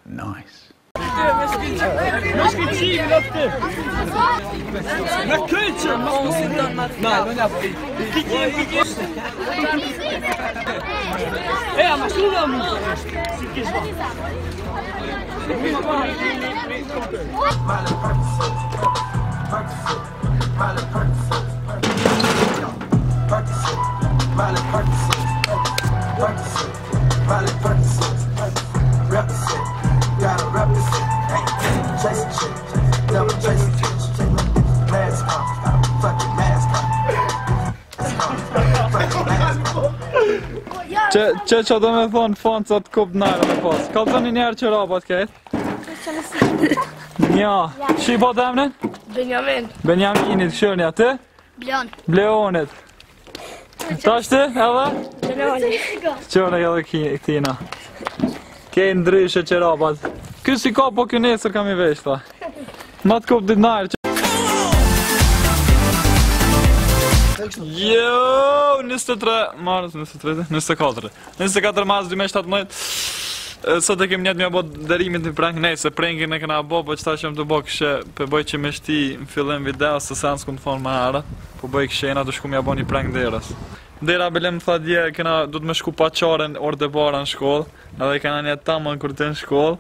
Nice. Që do me thonë foncat kup nërë me pas. Ka të një njerë që rabat këtë? Nja. Shi po të emnin? Benjamin. Benjaminit, shërnja, të? Bleon. Bleonit. Ta shti, edhe? Benjamin. Qërë edhe këtina. Kej ndryshe që rabat. Ky si ka po kjo nesër kam i vesh, tha. Ma të kup dit nërë që... Jo, 23 mars, 24 mars 2017. Sot e kem njët mja bo dërimit një prank, nej, se prankin e këna bo, po qëta që më të bo kështë, për bëj që me shti në fillim video, se se nësë këmë thonë më herë, po bëj kështë jena të shku mja bo një prank derës. Dera Belem më tha dje, këna du të me shku pa qaren orë dhe bara në shkollë, edhe këna një tamën kur të në shkollë,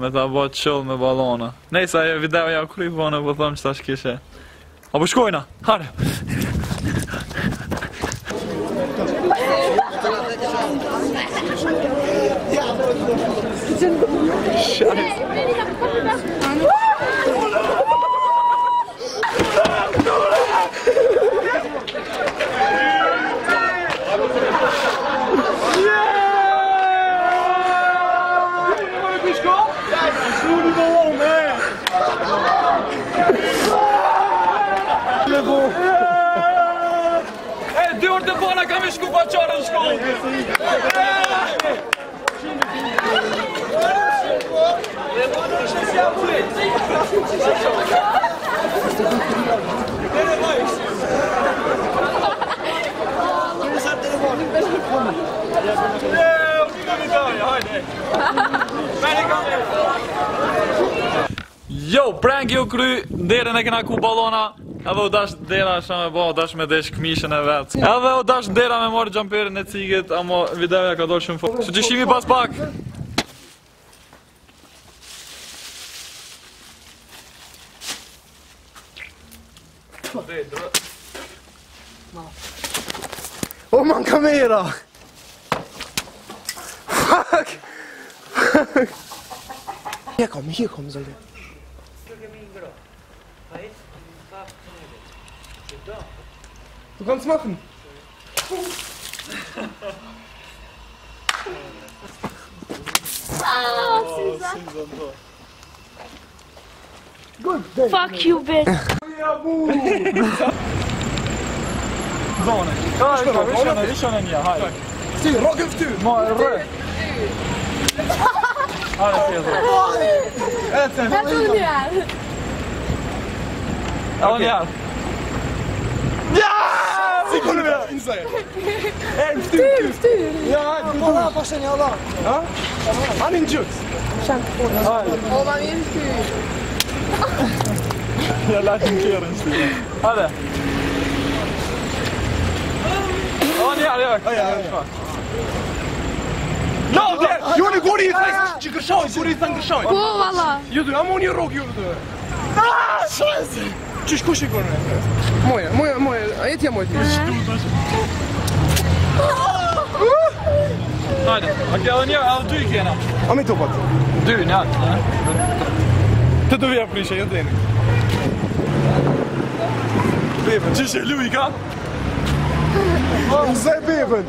me ta bo qëllë me balona. Nej, sa e video ja kry vone, po thëmë qëta shkishe. Apo shkojna, hare! Dy orë të bona kam i shku pa qarë në shkollë. Jo, prank jo kry, derën e kena ku balona. Edhe u dash dera shë me bo, u dash me desh këmishën e vetë. Edhe u dash dera me morë gjamperin e cigit, amo videoja ka dollë shumë fort. Që që shimi pas pak. O man kamera! Fuck! Hier komm, soll der. Du kannst machen. Good. Fuck you, bitch. Zone. Rishon e nja, hajde. Sti, rogën fty! Ma, rë. Hajde, tjetë. Här tog ni här. Ja, njarë. Si konë me inside. Styr. Ja, Allah, pashen ja Allah. Ha? Han är en juts. Åh, man vill styr. Jag lät en kera en styr. Hajde. Ja, njarë, ja. No, der! Joni, gori i thaj që gërshoj, gori i thaj gërshoj. Po, valla. Ju du, amo një rogë ju du. Shazë! Qysh kush i kone? Moja, a jetja moj t'ni. Hajde, a kjo edhe një, edhe dy i kena. A mi topat? Dy, njarë. Të të vija prishe, jetë deni. Beben, Qysh e lu i ka? Zaj beben.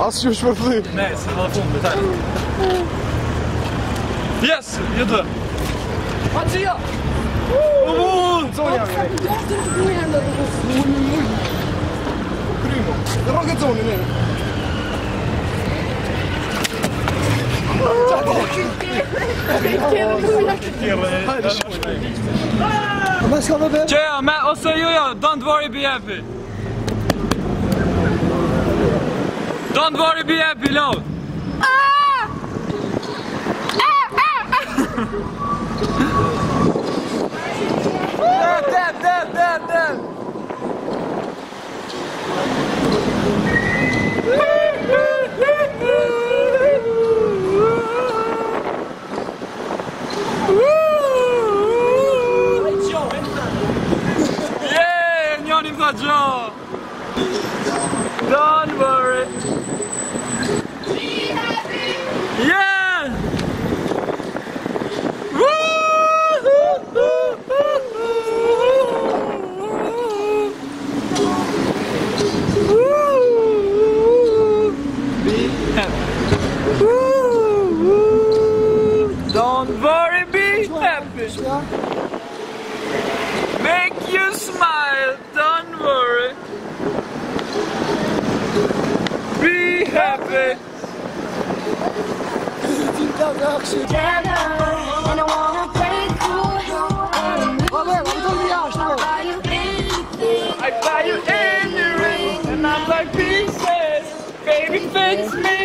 Asë që shpërflim. Ne, se në dhe fundit, hajde. Yes, jetë. Wat zie je? Zonja me. Primo. Dhe rogët zoni, ne. Qeja, me ose jo, don't worry, be happy. Don't worry, be happy, love. Dead. Yeah, njoni më tha gjo. Don't worry. Yeah. Don't worry, be happy. Make you smile, don't worry. Be happy. Together, and I wanna break through. Buy you anything. I buy you any ring, and I'm like pieces. Baby, fix me,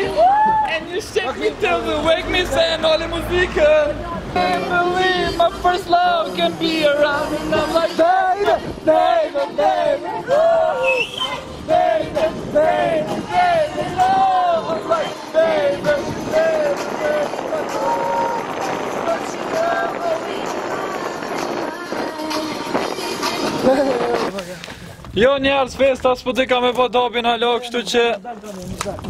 and you shake me till you wake me, saying all the musiken. Can't believe my first love can be around, and I'm like baby, baby, baby, baby, baby, baby, love. I'm like baby, baby, Jo njerës festa s'po t'i ka me po dobin alo, kështu që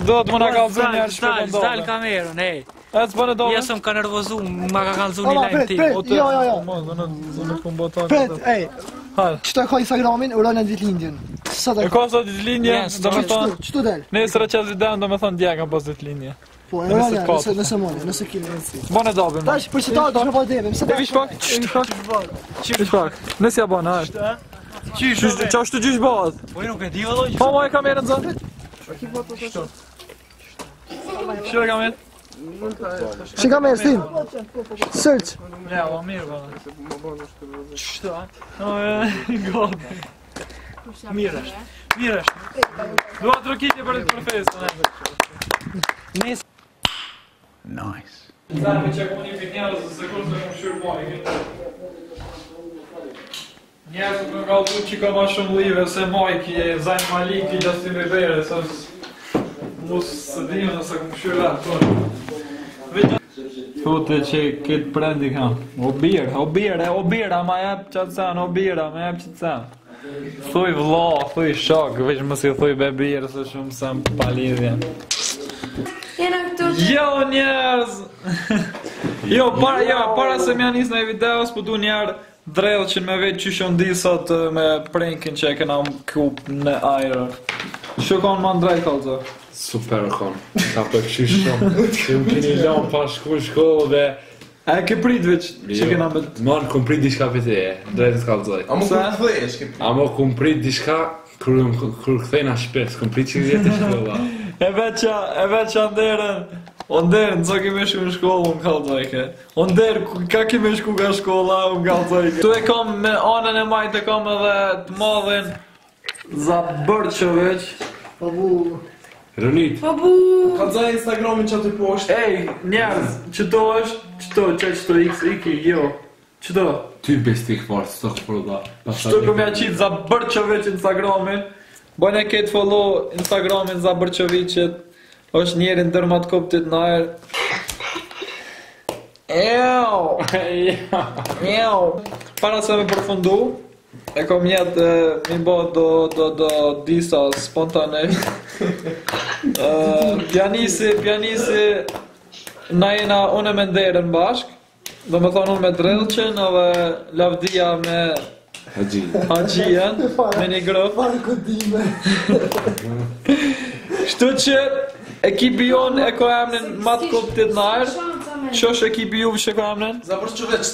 do të më nga kalzu njerës që po Zdal kamerën, ej. E s'po në dobin? Jesëm ka nervozu, ma ka kalzu një lajmë ti. Jo. Pret, ej. Qëta ka Instagramin, urojnë në ditëlindjen. E ka sa ditëlindje, do me thonë, Qëtu del? nesër e qes videon, do me thonë djeka pas ditëlindje. Po, e urojnë, nëse mone, nëse kine nësi. Bone dobin. Tash, për që ta do në po deve, mëse E vish pak, nësja bone, hajt. Qa është të gjysh bëhet? Po i nuk e di vëlloj. Po ma e kamerën zënë? Shire kamerën? Që kamerë, stin? Search. Ja, po mirë bëhet. Qështë, a? Godi. Mirë është. Dua të rëkitje për festën. Nes. Nice. Zami që ku një për njerës, se kur të shumë shyrë mojë. Njerës të nga du që ka ma shumë live, se Majki e Zajnë Maliki, Justin Bieber, se mus së dimë nëse këmë shyrë atë. Thute që këtë prendi kam, o birë, ma jep qatë sen, o birë, ma jep qatë sen. Thuj vla, thuj shok, veç më si thuj bebirë, se shumë sem palidhje. Jena këtu. Jo njerëz! Jo, para se mja njës në video, s'po du njerë drejllë që me vetë që shon disat me prankin që e kena kup në ajrë. Që konë ma ndrej kalëzë? Super konë, ka për që shumë, që më keni lanë pa shkollë dhe... E ke prit veç që kena me... Manë kom prit diçka për te, drejtë të kalëzoj. A më kom këthesh, ke prit? A më kom prit diçka, kër këthejna shpes, kom prit që gjithë të shkolla. E veqa nderën, o nderën, co kime shku në shkollë, unë kalëzojke. O nderë, ka kime shku nga shkolla, unë kalëzojke. Tu e kam me anën e majtë, e kam edhe të madhin Zabërqović. Pabu. Ronit. Kalëzaj Instagramin që të poshtë. Ej, njerëz, qëto është, qëto iki, jo. Qëto? Ty bestik farë, së të këpërda. Qëto këmja qitë Zabërqović Instagramin. Bojnë e ketë follow Instagramin Zabërqovićit. është njeri ndërmat koptit në ajer. Para se me përfundu, e kom jetë mi bo do disa spontane. Pjanisi, na jena unë me nderën bashk, do me thonë unë me Drellqen, edhe Lavdia me Haxhian, me një grëf. Shtu që ekipi jonë e ko emnin matë koptit në ajer. Qo është ekipi juve që ko emnin? Zabërqović.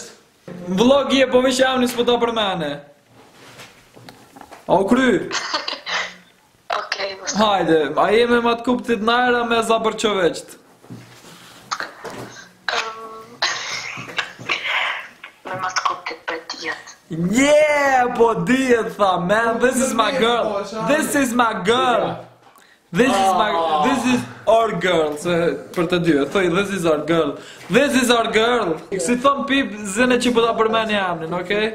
Vlog je, po vish emnin s'po ta përmene. A u kry? Hajde, a jeme matë koptit në ajer a me Zabërqović? Yeah, po dihet tha, man, this is my girl. This is my girl. This is our girl. Për të dy, thoj, this is our girl. This is our girl. Si thon pip, zëne që po ta përmeni emrin, okay?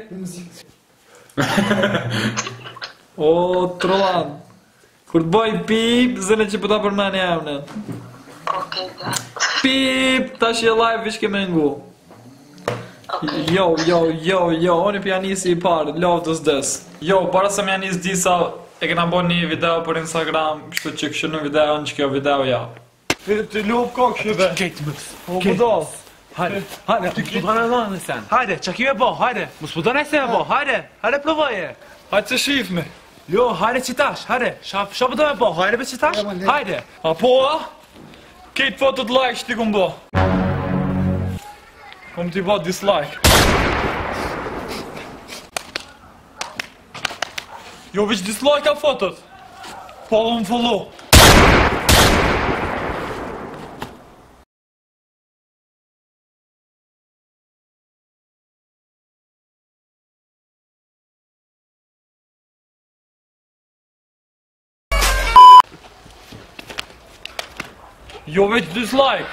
O, trollan. Kur të boj pip, zëne që po ta përmeni emrin. Pip, tash je live vish ke me ngu. Yo, unë pianisi i parë, love does this. Yo, para se më janis disa, e kena bo një video për Instagram, kështu që kështu në video në që kjo video ja. Ti lup kokë shqive. Kejtë më. O, budos. Hajde, ti këtë të në sen. Hajde, që kime bo, hajde. Mos pëtë në se me bo, hajde provoje. Hajde që shifme. Jo, hajde qitash, hajde. Qa pëtë me bo, hajde për qitash, hajde. Apo, kejtë fotot like që ti kum bo. Kom t'i bo dislike. Jo, veç dislike ka fotot. Follow më follow. Jo, veç dislike.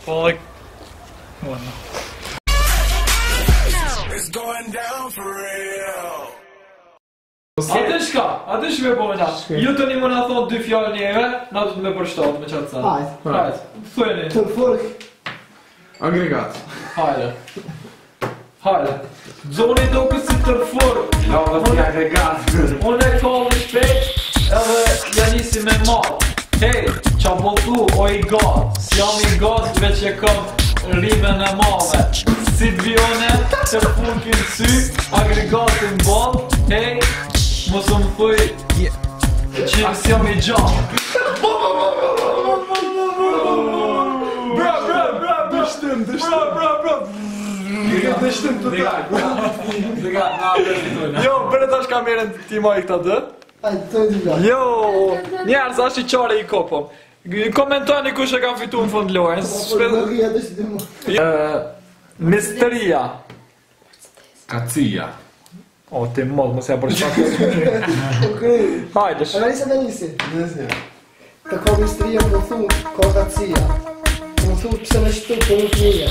Po, like... Oh, no. It's going down for real. Ate shka, ate shme pojna. Ju të një më nga thonë dy fjallë njeve, na të me përshtatë me qatë sa. Hajde. Thujeni. Tërfork. Agregat. Hajde. Zoni do kësi tërfork. Ja, vëtë një agregat. Unë e kallë shpejt, edhe janisi me malë. Hej, qa po thu, o i gatë. Si jam i gatë, veç e kam rime në mame. Si t'vione, tërforkin sy, agregatin balë. Hej, mos më thuj që si jam i gjatë. Bra, dështim. Dështim të tak. Jo, bërë tash kamerën ti ma i këta dë. Jo, njerës ashtë i qare i kopëm. Komentoni kush e ka fitu në fund lojën. Misteria. Kacija. O, ti mod, mos ja përshmatë. Hajdesh. Analisë. Të ka mistria më thunë, ka kacija. Më thunë pëse në shtu për në fëmija.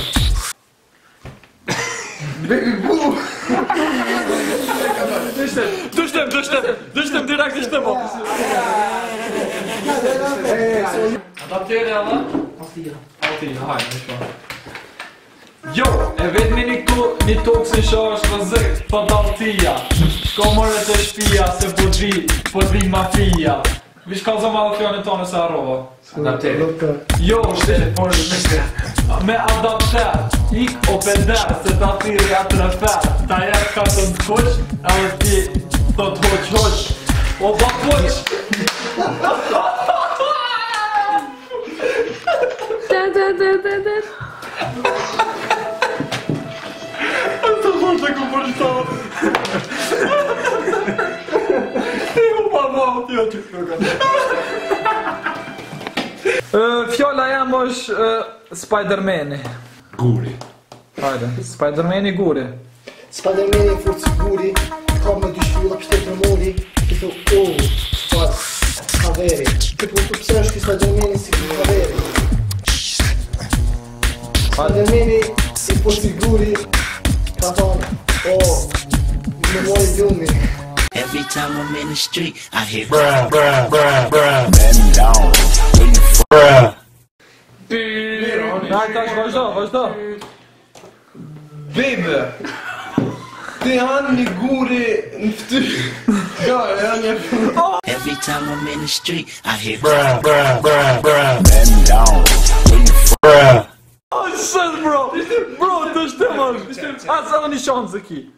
Dështem direkt ishte po. Ata tjere alla? Altina, hajde, në shpa. Jo, e vetëmi një tokë si shë është rëzik, thot Altia. Shko mërë të shpia, se po dri mafia. Vish ka zë madhë fjallin tonë se arrova. Jo, por me adapter, ik o peder, se ta thiri atë refer. Ta jetë ka të në kuq, edhe ti të të hoq. O ba kuq! Të thonë që ku përshtatë. Jo që fjalla jam është Spider-Mani. Guri. Hajde, Spider-Mani guri. Spider-Mani forë guri, ka me dy shvilla pështet në mori, i thë, kaveri. Këtë më të pëse është ki Spider-Mani si kaveri. Spider-Mani i forë guri, ka thonë, me mori ljumi. Every time I'm in the street, I hear bruh. Man down. Bruh. Daj, tash, vazhdo. Bebe. Ti hanë një guri në ftyrë. Every time I'm in the street, I hear bruh. Man down. Bruh. Oh shit, bro, të shtemën. Asa në një shansë ki.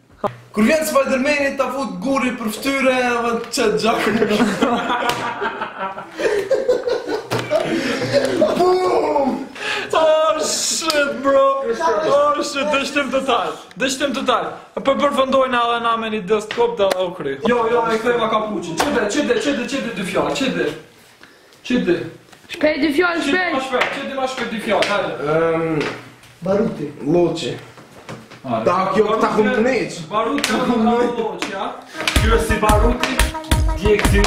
Kur vjen Spider-Mani ta fut guri për ftyre edhe çet gjakun. Boom! Oh shit, bro. Oh shit, dështim total. Po përfundojnë edhe na me një deskop dhe u kry. Jo, e kthejma kapuçin. Çede dy fjalë, çede. Shpejt dy fjalë, shpejt. Çede ma shpejt dy fjalë, hajde. Baruti. Loçi. Ta kjo këta ku më neq. Baruti në loqja. Kjo si baruti, djekti.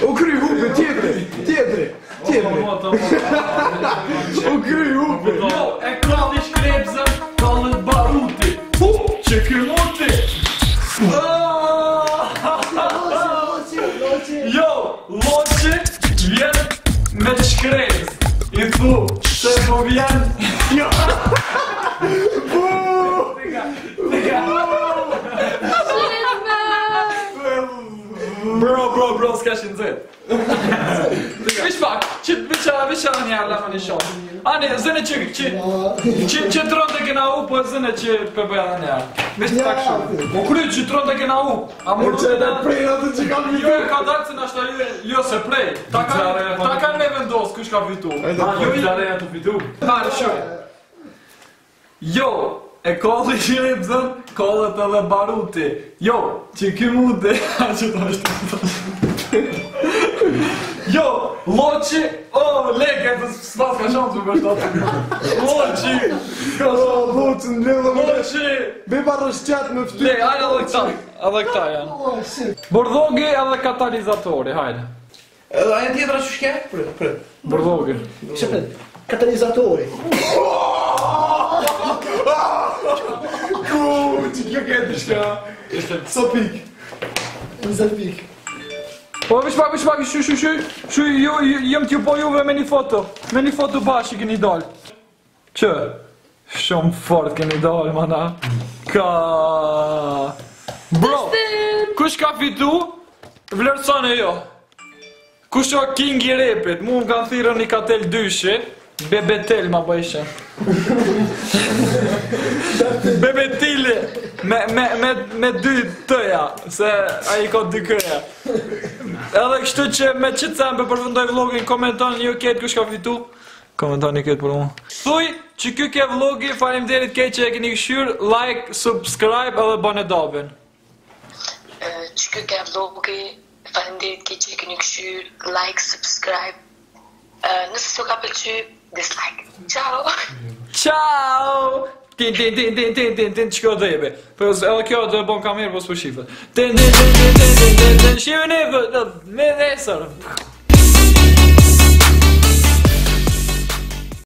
U kry hupe, tjetëri. U kry hupe. Jo, e kalli shkrepzën, kallet baruti. Që ky muti. Jo, loqi vjen me shkrepz. I thu, se po vjen. Jo. Bro, s'ka shi nëzit. Vish pak, që një arlama një shonë. Ani, zëne që të rëndë e kena u, po zëne që përbëja dhe njerë. Vish pak shumë. Mo kry që të rëndë e kena u. A më rëndë e prej atë që kam vitu. Jo e ka dalë që nashta jo se prej. Ta kanë me vendos kush ka vitu. Jo i lareja të vitu. Hajde shumë. Jo, e kolli shqipëzën, kollet edhe baruti. Jo, që ky mundi, që të është të jo, loqi, leke, s'pas ka shumë të më bështatë. Loqi, Loqi në lidhë më loqi. Beba rëshqat me fty. Le, hajde edhe këta janë. Bordhogi edhe katalizatori, hajde. Edhe aja tjetra që shke? Prit. Bordhogi. Katalizatori. Që kjo këtë shka. So pik. Po, vish pak, shu, jem t'ju po juve me një foto. Me një foto bashkë keni dalë. Që? Shumë fort keni dalë, mana. Ka... Bro, kush ka fitu? Vlerësone jo. Kush o king i repit? Mu më kanë thirën një katel dyshi. Bebetel ma bëjshë. Bebetili me dy tëja, se a i ka dy këja. Edhe kështu që me qitë sembe përfundoj vlogin, komenton një ketë kush ka fitu. Komenton një ketë për mu. Thuj që kjo ke vlogi, faleminderit keq që e keni këshyr, like, subscribe edhe bane dabin. Që kjo ke vlogi, faleminderit keq që e keni këshyr, like, subscribe. Nëse s'u ka pëlqy, dislike. Ciao! Ciao! Tin, qëko dhebe. Edhe kjo dhe bon kamerë, po s'po shifët. Tin, shifën e, me nesër.